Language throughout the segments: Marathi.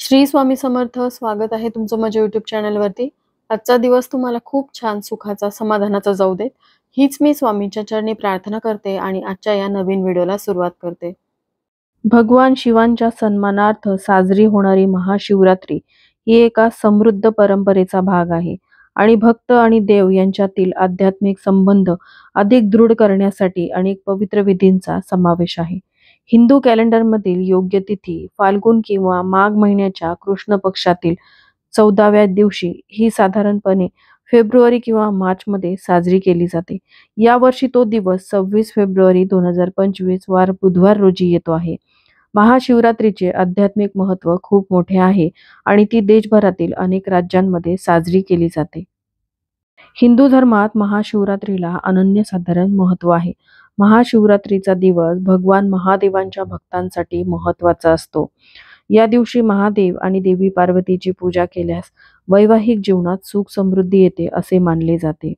श्री स्वामी समर्थ. स्वागत आहे तुमचं माझ्या YouTube चॅनलवरती. आजचा दिवस तुम्हाला खूप छान, सुखाचा, समाधानाचा जाऊ देत. हीच मी स्वामींच्या चरणी प्रार्थना करते आणि आजच्या या नवीन व्हिडिओला सुरुवात करते. भगवान शिवांच्या सन्मानार्थ साजरी होणारी महाशिवरात्री ही एका समृद्ध परंपरेचा भाग आहे आणि भक्त आणि देव यांच्यातील आध्यात्मिक संबंध अधिक दृढ करण्यासाठी अनेक पवित्र विधींचा समावेश आहे. हिंदू कॅलेंडरमधील योग्य तिथी फाल्गुन किंवा माघ महिन्याच्या कृष्ण पक्षातील 14व्या दिवशी ही साधारणपणे फेब्रुवारी किंवा मार्चमध्ये साजरी केली जाते. यावर्षी तो दिवस 26 फेब्रुवारी 2025 वार बुधवार रोजी येतो आहे. महाशिवरात्रीचे आध्यात्मिक महत्त्व खूप मोठे आहे आणि ती देशभरातील अनेक राज्यांमध्ये साजरी केली जाते. हिंदू धर्मात महाशिवरात्रीला अनन्यसाधारण महत्त्व आहे. महाशिवरात्रीचा दिवस भगवान महादेवांच्या भक्तांसाठी महत्त्वाचा असतो. या दिवशी महादेव आणि देवी पार्वतीची पूजा केल्यास वैवाहिक जीवनात सुख समृद्धी येते असे मानले जाते.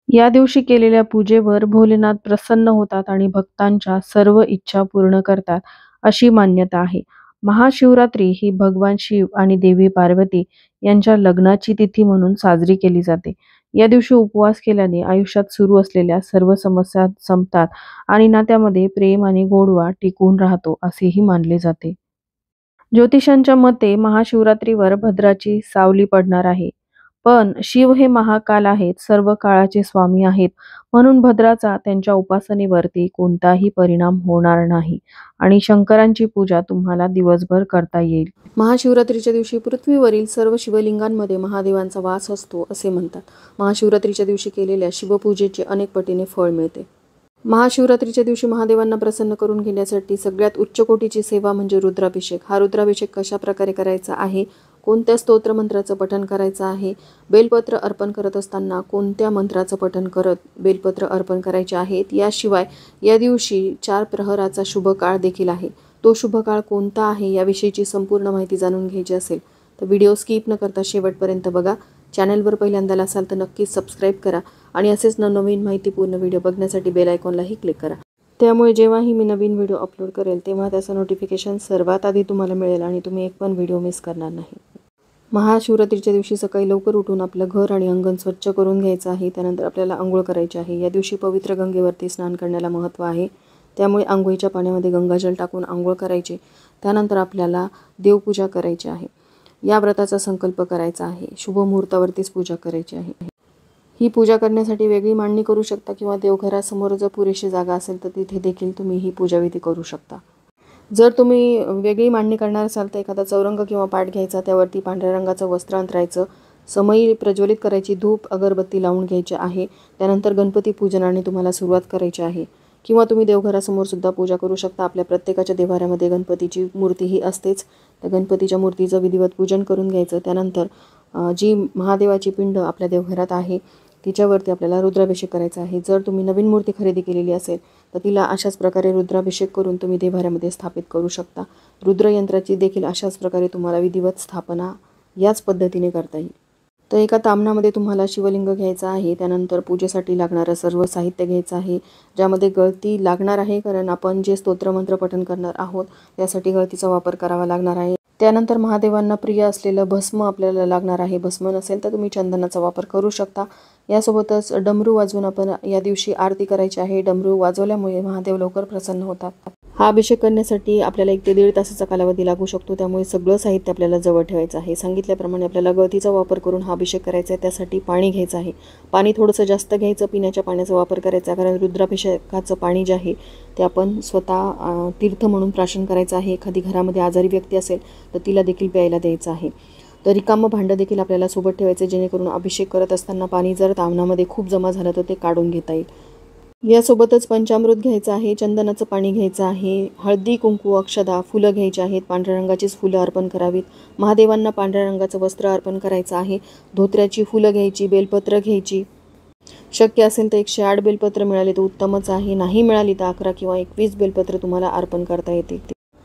या दिवशी केलेल्या पूजेवर भोलेनाथ प्रसन्न होतात आणि भक्तांच्या सर्व इच्छा पूर्ण करतात अशी मान्यता आहे. महाशिवरात्री ही भगवान शिव आणि देवी पार्वती यांच्या लग्नाची तिथी म्हणून साजरी केली जाते. या दिवशी उपवास केल्याने आयुष्यात सुरू असलेल्या सर्व समस्या संपतात आणि नात्यामध्ये प्रेम आणि गोडवा टिकून राहतो असेही मानले जाते. ज्योतिषांच्या मते महाशिवरात्रीवर भद्राची सावली पडणार आहे. पण शिव हे महाकाल आहेत, सर्व काळाचे स्वामी आहेत, म्हणून भद्राचा त्यांच्या उपासनेवरती कोणताही परिणाम होणार नाही आणि शंकरांची पूजा तुम्हाला दिवसभर करता येईल. महाशिवरात्रीच्या दिवशी पृथ्वीवरील सर्व शिवलिंगांमध्ये महादेवांचा वास असतो असे म्हणतात. महाशिवरात्रीच्या दिवशी केलेल्या शिवपूजेचे अनेक पटीने फळ मिळते. महाशिवरात्रीच्या दिवशी महादेवांना प्रसन्न करून घेण्यासाठी सगळ्यात उच्च कोटीची सेवा म्हणजे रुद्राभिषेक. हा रुद्राभिषेक कशा प्रकारे करायचा आहे, कोणत्या स्तोत्र मंत्राचं पठण करायचं आहे, बेलपत्र अर्पण करत असताना कोणत्या मंत्राचं पठण करत बेलपत्र अर्पण करायचे आहेत, याशिवाय या दिवशी 4 प्रहराचा शुभ काळ देखील आहे. तो शुभ काळ कोणता आहे याविषयीची संपूर्ण माहिती जाणून घ्यायची असेल तर व्हिडिओ स्किप न करता शेवटपर्यंत बघा. चॅनलवर पहिल्यांदा असाल तर नक्कीच सबस्क्राईब करा आणि असेच नवनवीन माहितीपूर्ण व्हिडिओ बघण्यासाठी बेल आयकॉनलाही क्लिक करा. त्यामुळे जेव्हाही मी नवीन व्हिडिओ अपलोड करेल तेव्हा त्याचं नोटिफिकेशन सर्वात आधी तुम्हाला मिळेल आणि तुम्ही एक पण व्हिडिओ मिस करणार नाही. महाशिवरात्रीच्या दिवशी सकाळी लवकर उठून आपलं घर आणि अंगण स्वच्छ करून घ्यायचं आहे. त्यानंतर आपल्याला आंघोळ करायची आहे. या दिवशी पवित्र गंगेवरती स्नान करण्याला महत्त्व आहे. त्यामुळे आंघोळीच्या पाण्यामध्ये गंगाजल टाकून आंघोळ करायची. त्यानंतर आपल्याला देवपूजा करायची आहे. या व्रताचा संकल्प करायचा आहे. शुभ मुहूर्तावरतीच पूजा करायची आहे. ही पूजा करण्यासाठी वेगळी मांडणी करू शकता किंवा देवघरासमोर जर पुरेशी जागा असेल तर तिथे देखील तुम्ही ही पूजाविधी करू शकता. जर तुम्ही वेगळी मांडणी करणार असाल तर एखादा चौरंग किंवा पाट घ्यायचा, त्यावरती पांढऱ्या रंगाचं वस्त्र अंथरायचं, समई प्रज्वलित करायची, धूप अगरबत्ती लावून घ्यायची आहे. त्यानंतर गणपती पूजनाने तुम्हाला सुरुवात करायची आहे. किंवा तुम्ही देवघरासमोर सुद्धा पूजा करू शकता. आपल्या प्रत्येकाच्या देवाऱ्यामध्ये गणपतीची मूर्तीही असतेच. त्या गणपतीच्या मूर्तीचं विधिवत पूजन करून घ्यायचं. त्यानंतर जी महादेवाची पिंड आपल्या देवघरात आहे तिच्यावरती आपल्याला रुद्राभिषेक करायचा आहे. जर तुम्ही नवीन मूर्ती खरेदी केलेली असेल तर तिला अशाच प्रकारे रुद्राभिषेक करून तुम्ही देवाऱ्यामध्ये स्थापित करू शकता. रुद्रयंत्राची देखील अशाच प्रकारे तुम्हाला विधिवत स्थापना याच पद्धतीने करता येईल. तर एका तामणामध्ये तुम्हाला शिवलिंग घ्यायचं आहे. त्यानंतर पूजेसाठी लागणारं सर्व साहित्य घ्यायचं आहे, ज्यामध्ये गळती लागणार आहे कारण आपण जे स्तोत्रमंत्र पठण करणार आहोत त्यासाठी गळतीचा वापर करावा लागणार आहे. त्यानंतर महादेवांना प्रिय असलेलं भस्म आपल्याला लागणार आहे. भस्म नसेल तर तुम्ही चंदनाचा वापर करू शकता. यासोबतच डमरू वाजवून आपण या दिवशी आरती करायची आहे. डमरू वाजवल्यामुळे महादेव लवकर प्रसन्न होतात. हा अभिषेक करण्यासाठी आपल्याला 1 ते 1.5 तासाचा कालावधी लागू शकतो. त्यामुळे सगळं साहित्य आपल्याला जवळ ठेवायचं आहे. सांगितल्याप्रमाणे आपल्याला गळतीचा वापर करून हा अभिषेक करायचा आहे. त्यासाठी पाणी घ्यायचं आहे. पाणी थोडंसं जास्त घ्यायचं. पिण्याच्या पाण्याचा वापर करायचा कारण रुद्राभिषेकाचं पाणी जे आहे ते आपण स्वतः तीर्थ म्हणून प्राशन करायचं आहे. एखादी घरामध्ये आजारी व्यक्ती असेल तर तिला देखील प्यायला द्यायचं आहे. तर रिकामं भांडं देखील आपल्याला सोबत ठेवायचं जेणेकरून अभिषेक करत असताना पाणी जर तामणामध्ये खूप जमा झालं तर ते काढून घेता येईल. यासोबतच पंचामृत घ्यायचं आहे, चंदनाचं पाणी घ्यायचं आहे, हळदी, कुंकू, अक्षदा, फुलं घ्यायची आहेत. पांढऱ्या रंगाचीच फुलं अर्पण करावीत. महादेवांना पांढऱ्या रंगाचं वस्त्र अर्पण करायचं आहे. धोत्र्याची फुलं घ्यायची, बेलपत्र घ्यायची. शक्य असेल तर 108 बेलपत्र मिळाले तर उत्तमच आहे. नाही मिळाली तर 11 किंवा 21 बेलपत्र तुम्हाला अर्पण करता येतील.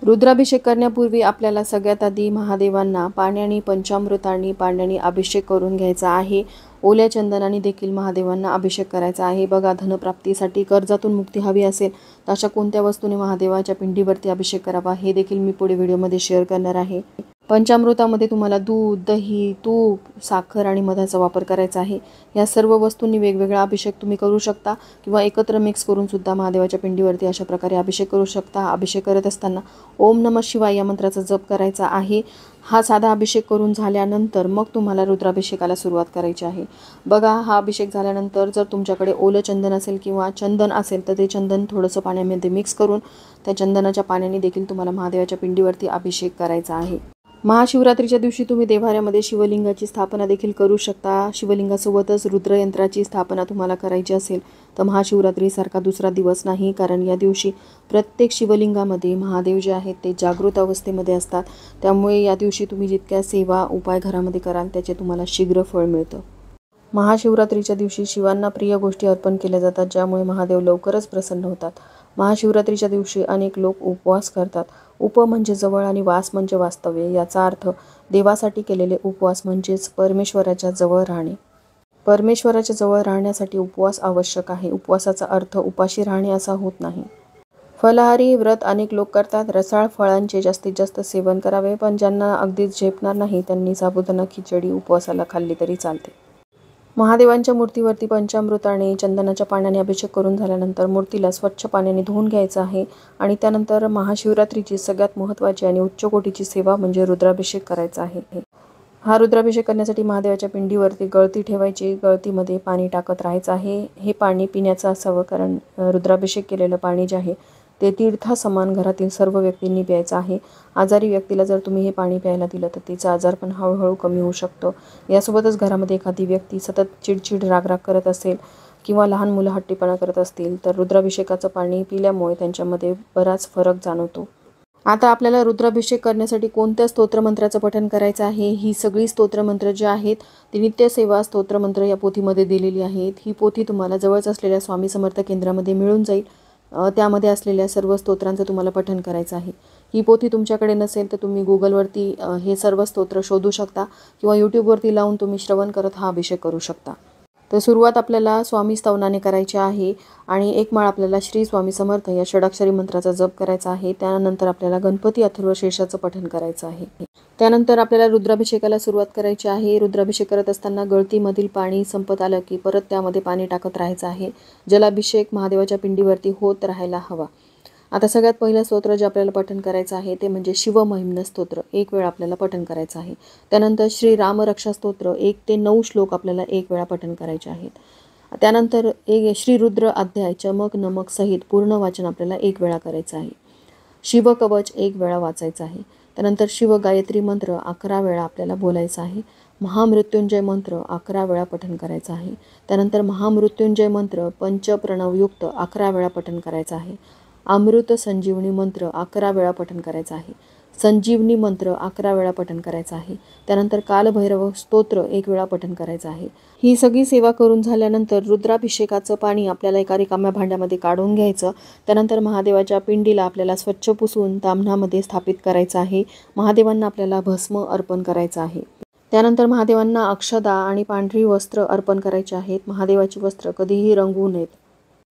रुद्राभिषेक करण्यापूर्वी आपल्याला सगळ्यात आधी महादेवांना पाण्याने, पंचामृताने, पाण्याने अभिषेक करून घ्यायचा आहे. ओल्या चंदनाने देखील महादेवांना अभिषेक करायचा आहे. बघा, धनप्राप्तीसाठी, कर्जातून मुक्ती हवी असेल तर अशा कोणत्या वस्तूने महादेवाच्या पिंडीवरती अभिषेक करावा हे देखील मी पुढे व्हिडिओमध्ये शेअर करणार आहे. पंचामृतामध्ये तुम्हाला दूध, दही, तूप, साखर आणि मधाचा वापर करायचा आहे. या सर्व वस्तूंनी वेगवेगळा अभिषेक तुम्ही करू शकता किंवा एकत्र मिक्स करून सुद्धा महादेवाच्या पिंडीवरती अशा प्रकारे अभिषेक करू शकता. अभिषेक करत असताना ओम नमः शिवाय या मंत्राचा जप करायचा आहे. हा साधा अभिषेक करून झाल्यानंतर मग तुम्हाला रुद्राभिषेकाला सुरुवात करायची आहे. बघा, हा अभिषेक झाल्यानंतर जर तुमच्याकडे ओलं चंदन असेल किंवा चंदन असेल तर ते चंदन थोडंसं पाण्यामध्ये मिक्स करून त्या चंदनाच्या पाण्याने देखील तुम्हाला महादेवाच्या पिंडीवरती अभिषेक करायचा आहे. महाशिवरात्रीच्या दिवशी तुम्ही देव्हाऱ्यामध्ये शिवलिंगाची स्थापना देखील करू शकता. शिवलिंगासोबतच रुद्रयंत्राची स्थापना तुम्हाला करायची असेल तर महाशिवरात्रीसारखा दुसरा दिवस नाही, कारण या दिवशी प्रत्येक शिवलिंगामध्ये महादेव जे आहेत ते जागृत अवस्थेमध्ये असतात. त्यामुळे या दिवशी तुम्ही जितक्या सेवा उपाय घरामध्ये कराल त्याचे तुम्हाला शीघ्र फळ मिळतं. महाशिवरात्रीच्या दिवशी शिवांना प्रिय गोष्टी अर्पण केल्या जातात, ज्यामुळे महादेव लवकरच प्रसन्न होतात. महाशिवरात्रीच्या दिवशी अनेक लोक उपवास करतात. उप म्हणजे जवळ आणि वास म्हणजे वास्तव्य. याचा अर्थ देवासाठी केलेले उपवास म्हणजेच परमेश्वराच्या जवळ राहणे. परमेश्वराच्या जवळ राहण्यासाठी उपवास आवश्यक आहे. उपवासाचा अर्थ उपाशी राहणे असा होत नाही. फलाहारी व्रत अनेक लोक करतात. रसाळ फळांचे जास्तीत जास्त सेवन करावे, पण ज्यांना अगदीच झेपणार नाही त्यांनी साबुदाणा खिचडी उपवासाला खाल्ली तरी चालते. महादेवांच्या मूर्तीवरती पंचामृताने चंदनाच्या पाण्याने अभिषेक करून झाल्यानंतर मूर्तीला स्वच्छ पाण्याने धुवून घ्यायचं आहे आणि त्यानंतर महाशिवरात्रीची सगळ्यात महत्त्वाची आणि उच्च कोटीची सेवा म्हणजे रुद्राभिषेक करायचा आहे. हा रुद्राभिषेक करण्यासाठी महादेवाच्या पिंडीवरती गळती ठेवायची. गळतीमध्ये पाणी टाकत राहायचं आहे. हे पाणी पिण्याचं असावं, कारण रुद्राभिषेक केलेलं पाणी जे आहे ते तीर्थासमान घरातील सर्व व्यक्तींनी प्यायचं आहे. आजारी व्यक्तीला जर तुम्ही हे पाणी प्यायला दिलं तर तिचा आजार पण हळूहळू कमी होऊ शकतो. यासोबतच घरामध्ये एखादी व्यक्ती सतत चिडचिड रागराग करत असेल किंवा लहान मुलं हट्टीपणा करत असतील तर रुद्राभिषेकाचं पाणी पिल्यामुळे त्यांच्यामध्ये बराच फरक जाणवतो. आता आपल्याला रुद्राभिषेक करण्यासाठी कोणत्या स्तोत्रमंत्राचं पठण करायचं आहे, ही सगळी स्तोत्रमंत्र जे आहेत ती नित्यसेवा स्तोत्रमंत्र या पोथीमध्ये दिलेली आहेत. ही पोथी तुम्हाला जवळच असलेल्या स्वामी समर्थ केंद्रामध्ये मिळून जाईल. त्यामध्ये असलेल्या सर्व स्तोत्रांचं तुम्हाला पठण करायचं आहे. ही पोथी तुमच्याकडे नसेल तर तुम्ही गुगलवरती हे सर्व स्तोत्र शोधू शकता किंवा यूट्यूबवरती लावून तुम्ही श्रवण करत हा अभिषेक करू शकता. तर सुरुवात आपल्याला स्वामी स्तवनाने करायची आहे आणि एक माळ आपल्याला श्री स्वामी समर्थ या षडाक्षरी मंत्राचा जप करायचा आहे. त्यानंतर आपल्याला गणपती अथर्व शीर्षाचं पठण करायचं आहे. त्यानंतर आपल्याला रुद्राभिषेकाला सुरुवात करायची आहे. रुद्राभिषेक करत असताना गळतीमधील पाणी संपत आलं की परत त्यामध्ये पाणी टाकत राहायचं आहे. जलाभिषेक महादेवाच्या पिंडीवरती होत राहायला हवा. आता सगळ्यात पहिलं स्तोत्र जे आपल्याला पठण करायचं आहे ते म्हणजे शिवमहिम्न स्तोत्र. एक वेळ आपल्याला पठण करायचं आहे. त्यानंतर श्री रामरक्षा स्तोत्र 1 ते 9 श्लोक आपल्याला एक वेळा पठण करायचे आहेत. त्यानंतर श्री रुद्र अध्याय चमक नमक सहित पूर्ण वाचन आपल्याला एक वेळा करायचं आहे. शिवकवच एक वेळा वाचायचं आहे. त्यानंतर शिव गायत्री मंत्र 11 वेळा आपल्याला बोलायचा आहे. महामृत्युंजय मंत्र 11 वेळा पठण करायचा आहे. त्यानंतर महामृत्युंजय मंत्र पंचप्रणवयुक्त 11 वेळा पठण करायचा आहे. अमृत संजीवनी मंत्र 11 वेळा पठण करायचा आहे. संजीवनी मंत्र 11 वेळा पठण करायचा आहे. त्यानंतर कालभैरव स्तोत्र 1 वेळा पठण करायचं आहे. ही सगळी सेवा करून झाल्यानंतर रुद्राभिषेकाचं पाणी आपल्याला एका रिकाम्या भांड्यामध्ये काढून घ्यायचं. त्यानंतर महादेवाच्या पिंडीला आपल्याला स्वच्छ पुसून ताम्हणामध्ये स्थापित करायचं आहे. महादेवांना आपल्याला भस्म अर्पण करायचं आहे. त्यानंतर महादेवांना अक्षदा आणि पांढरी वस्त्र अर्पण करायची आहेत. महादेवाची वस्त्र कधीही रंगवू नयेत.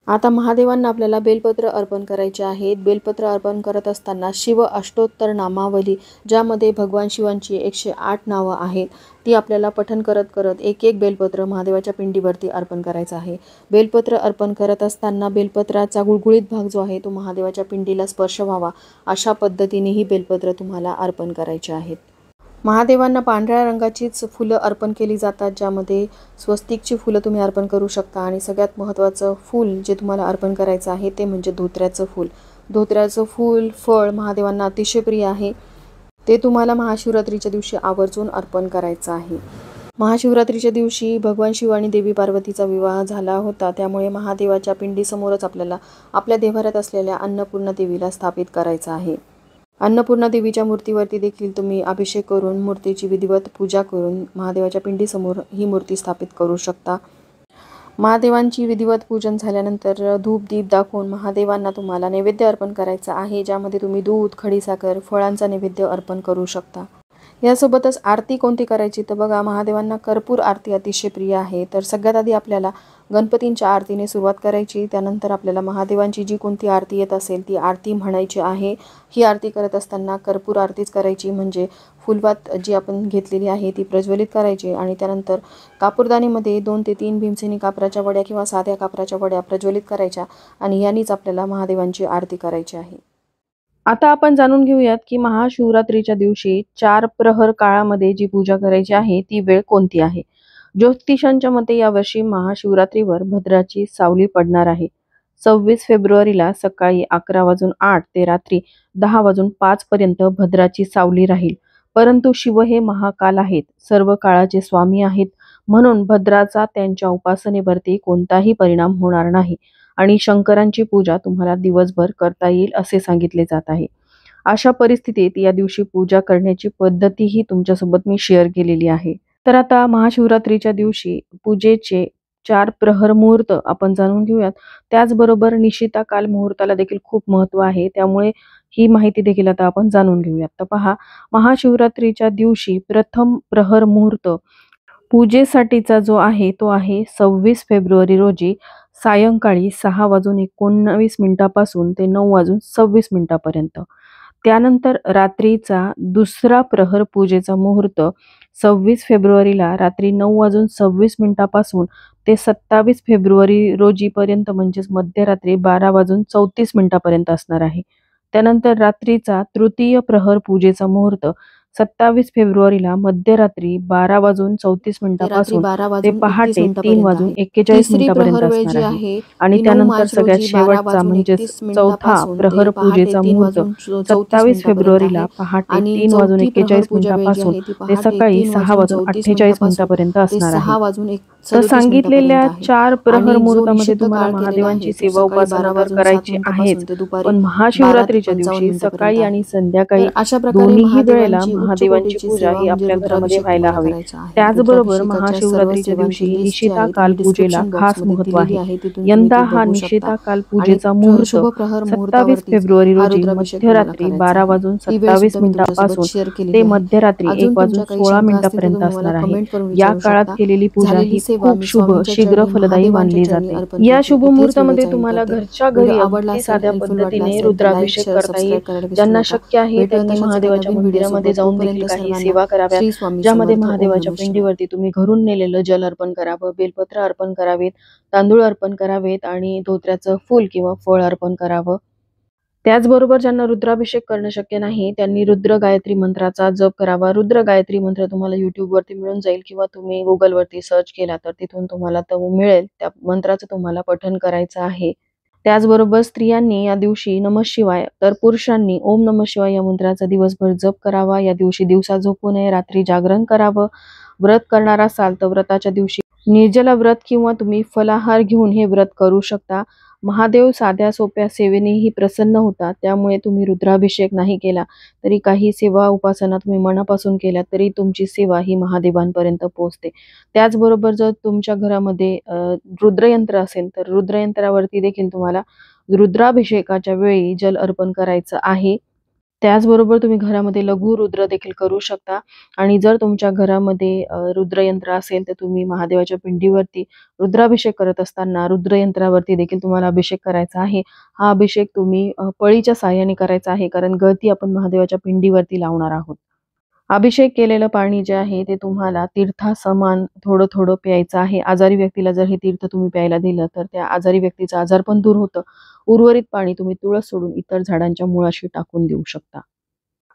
आता महादेवांना आपल्याला बेलपत्र अर्पण करायचे आहेत. बेलपत्र अर्पण करत असताना शिव अष्टोत्तर नामावली, ज्यामध्ये भगवान शिवांची 108 नावं आहेत, ती आपल्याला पठण करत करत एक एक बेलपत्र महादेवाच्या पिंडीवरती अर्पण करायचं आहे. बेलपत्र अर्पण करत असताना बेलपत्राचा गुळगुळीत भाग जो आहे तो महादेवाच्या पिंडीला स्पर्श व्हावा अशा पद्धतीने ही बेलपत्र तुम्हाला अर्पण करायचे आहेत. महादेवांना पांढऱ्या रंगाचीच फुलं अर्पण केली जातात, ज्यामध्ये स्वस्तिकची फुलं तुम्ही अर्पण करू शकता. आणि सगळ्यात महत्त्वाचं फूल जे तुम्हाला अर्पण करायचं आहे ते म्हणजे धोत्र्याचं फूल. धोत्र्याचं फूल फळ महादेवांना अतिशय प्रिय आहे. ते तुम्हाला महाशिवरात्रीच्या दिवशी आवर्जून अर्पण करायचं आहे. महाशिवरात्रीच्या दिवशी भगवान शिव आणि देवी पार्वतीचा विवाह झाला होता, त्यामुळे महादेवाच्या पिंडीसमोरच आपल्याला आपल्या देव्हाऱ्यात असलेल्या अन्नपूर्णा देवीला स्थापित करायचं आहे. अन्नपूर्णा देवीच्या मूर्तीवरती देखील तुम्ही अभिषेक करून मूर्तीची विधिवत पूजा करून महादेवाच्या पिंडीसमोर ही मूर्ती स्थापित करू शकता. महादेवांची विधिवत पूजन झाल्यानंतर धूप दीप दाखवून महादेवांना तुम्हाला नैवेद्य अर्पण करायचा आहे, ज्यामध्ये तुम्ही दूध, खडीसाखर, फळांचा नैवेद्य अर्पण करू शकता. यासोबतच आरती कोणती करायची तर बघा, महादेवांना कर्पूर आरती अतिशय प्रिय आहे. तर सगळ्यात आधी आपल्याला गणपतींच्या आरतीने सुरुवात करायची। त्यानंतर आपल्याला महादेवांची जी कोणती आरती येत असेल ती आरती म्हणायची आहे। ही आरती करत असताना कर्पूर आरतीच करायची, म्हणजे फुलवात जी आपण घेतलेली आहे ती प्रज्वलित करायची आणि त्यानंतर कापूरदानीमध्ये 2 ते 3 भीमसेनी कापराच्या वड्या किंवा साध्या कापराच्या वड्या प्रज्वलित करायच्या आणि यांनीच आपल्याला महादेवांची आरती करायची आहे। आता आपण जाणून घेऊयात की महाशिवरात्रीच्या दिवशी 4 प्रहर काळामध्ये जी पूजा करायची आहे ती वेळ कोणती आहे। ज्योतिषांच्या मते यावर्षी महाशिवरात्रीवर भद्राची सावली पडणार आहे। 26 फेब्रुवारीला सकाळी 11:08 ते रात्री 10:05 पर्यंत भद्राची सावली राहील। परंतु शिव हे महाकाल आहेत, सर्व काळाचे स्वामी आहेत, म्हणून भद्राचा त्यांच्या उपासनेवरती कोणताही परिणाम होणार नाही आणि शंकरांची पूजा तुम्हाला दिवसभर करता येईल असे सांगितले जात आहे। अशा परिस्थितीत या दिवशी पूजा करण्याची पद्धतीही तुमच्यासोबत मी शेअर केलेली आहे। तर आता महाशिवरात्रीच्या दिवशी पूजेचे 4 प्रहर मुहूर्त आपण जाणून घेऊयात। त्याचबरोबर निशिता काल मुहूर्ताला देखील खूप महत्त्व आहे, त्यामुळे ही माहिती देखील आता आपण जाणून घेऊयात। तर पहा, महाशिवरात्रीच्या दिवशी प्रथम प्रहर मुहूर्त पूजेसाठीचा जो आहे तो आहे 26 फेब्रुवारी रोजी सायंकाळी 6:19 पासून ते 9:26 पर्यंत। त्यानंतर रात्रीचा दुसरा प्रहर पूजेचा मुहूर्त 26 फेब्रुवारीला रात्री 9:26 पासून ते 27 फेब्रुवारी रोजी पर्यंत, म्हणजेच मध्यरात्री 12:34 पर्यंत असणार आहे। त्यानंतर रात्रीचा तृतीय प्रहर पूजेचा मुहूर्त 27 फेब्रुवारीला मध्यरात्री 12:34 पासून ते पहाटे 3:41 पर्यंत असणार आहे। आणि त्यानंतर सगळ्यात शेवटचा म्हणजेच चौथा प्रहर पूजेचा मुहूर्त 27 फेब्रुवारीला पहाटे 3:41 पासून ते सकाळी 6:48 पर्यंत असणार आहे। तर सांगितलेल्या 4 प्रहर मुहूर्तामध्ये तुम्हाला महादेवांची सेवा उपासना करायची आहे, पण महाशिवरात्रीच्या दिवशी सकाळी आणि संध्याकाळी दोन्ही वेळेला महादेवांची पूजा ही आपल्या घरामध्ये व्हायला हवी। त्याचबरोबर महाशिवरात्रीच्या दिवशी निशिता काल पूजेला खास महत्त्व आहे। यंदा हा निशिता काल पूजेचा मुहूर्त 27 फेब्रुवारी रोजी मध्यरात्री 12:27 पासून ते मध्यरात्री 1:16 पर्यंत असणार आहे। या काळात केलेली पूजा ही खूप शुभ, शीघ्र फलदायी मानली जाते। या शुभ मुहूर्तामध्ये तुम्हाला घरच्या घरी अगदी साध्या पद्धतीने रुद्राभिषेक करता येईल। ज्यांना शक्य आहे त्यांनी महादेवाच्या मंदिरामध्ये जाऊन देखील काही सेवा कराव्यात, ज्यामध्ये महादेवाच्या पिंडीवरती तुम्ही घरून नेलेलं जल अर्पण करावं, बेलपत्र अर्पण करावेत, तांदूळ अर्पण करावेत आणि धोत्र्याचं फूल किंवा फळ अर्पण करावं। त्याचबरोबर ज्यांना रुद्राभिषेक करणं शक्य नाही त्यांनी रुद्र गायत्री मंत्राचा जप करावा। रुद्र गायत्री मंत्र तुम्हाला YouTube वरती मिळून जाईल किंवा तुम्ही Googleवरती सर्च केला तर तिथून तुम्हाला तो मिळेल। त्या मंत्राचं तुम्हाला पठण करायचं आहे। त्याचबरोबर स्त्रियांनी या दिवशी नमः शिवाय, तर पुरुषांनी ओम नमः शिवाय या मंत्राचा दिवसभर जप करावा। या दिवशी दिवसा झोपू नये, रात्री जागरण करावं। व्रत करणार असाल तर व्रताच्या दिवशी निर्जला व्रत किंवा तुम्ही फलाहार घेऊन हे व्रत करू शकता। महादेव साध्या सोप्या सेवेनेही प्रसन्न होतात, त्यामुळे तुम्ही रुद्राभिषेक नाही केला तरी काही सेवा उपासना तुम्ही मनापासून केल्या तरी तुमची सेवा ही महादेवांपर्यंत पोहोचते। त्याचबरोबर जर तुमच्या घरामध्ये रुद्रयंत्र असेल तर रुद्रयंत्रावरती देखील तुम्हाला रुद्राभिषेकाच्या वेळी जल अर्पण करायचं आहे। त्याचबरोबर तुम्ही घरामध्ये लघु रुद्र देखील करू शकता आणि जर तुमच्या घरामध्ये रुद्रयंत्र असेल तर तुम्ही महादेवाच्या पिंडीवरती रुद्राभिषेक करत असताना रुद्रयंत्रावरती देखील तुम्हाला अभिषेक करायचा आहे। हा अभिषेक तुम्ही पळीच्या साहाय्याने करायचा आहे, कारण गळती आपण महादेवाच्या पिंडीवरती लावणार आहोत। अभिषेक केलेलं पाणी जे आहे ते तुम्हाला तीर्थासमान थोडं थोडं प्यायचं आहे। आजारी व्यक्तीला जर हे तीर्थ तुम्ही प्यायला दिलं तर त्या आजारी व्यक्तीचं आजारपण दूर होतं। उर्वरित पाणी तुम्ही तुळस सोडून इतर झाडांच्या मुळाशी टाकून देऊ शकता।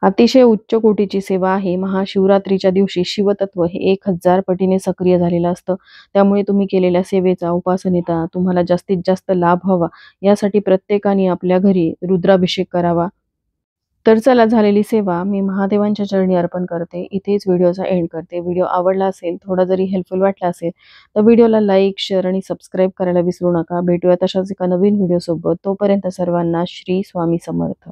अतिशय उच्च कोटीची सेवा आहे। महाशिवरात्रीच्या दिवशी शिवतत्व हे 1000 पटीने सक्रिय झालेलं असतं, त्यामुळे तुम्ही केलेल्या सेवेचा, उपासनेचा तुम्हाला जास्तीत जास्त लाभ व्हावा यासाठी प्रत्येकाने आपल्या घरी रुद्राभिषेक करावा। तर चला, झालेली सेवा मी महादेवांच्या चरणी अर्पण करते। इथेच व्हिडिओचा एंड करते। व्हिडिओ आवडला असेल, थोडा जरी हेल्पफुल वाटला असेल तर व्हिडिओला लाईक, शेअर आणि सबस्क्राईब करायला विसरू नका। भेटूया तशाच एका नवीन व्हिडिओ सोबत। तोपर्यंत सर्वांना श्री स्वामी समर्थ।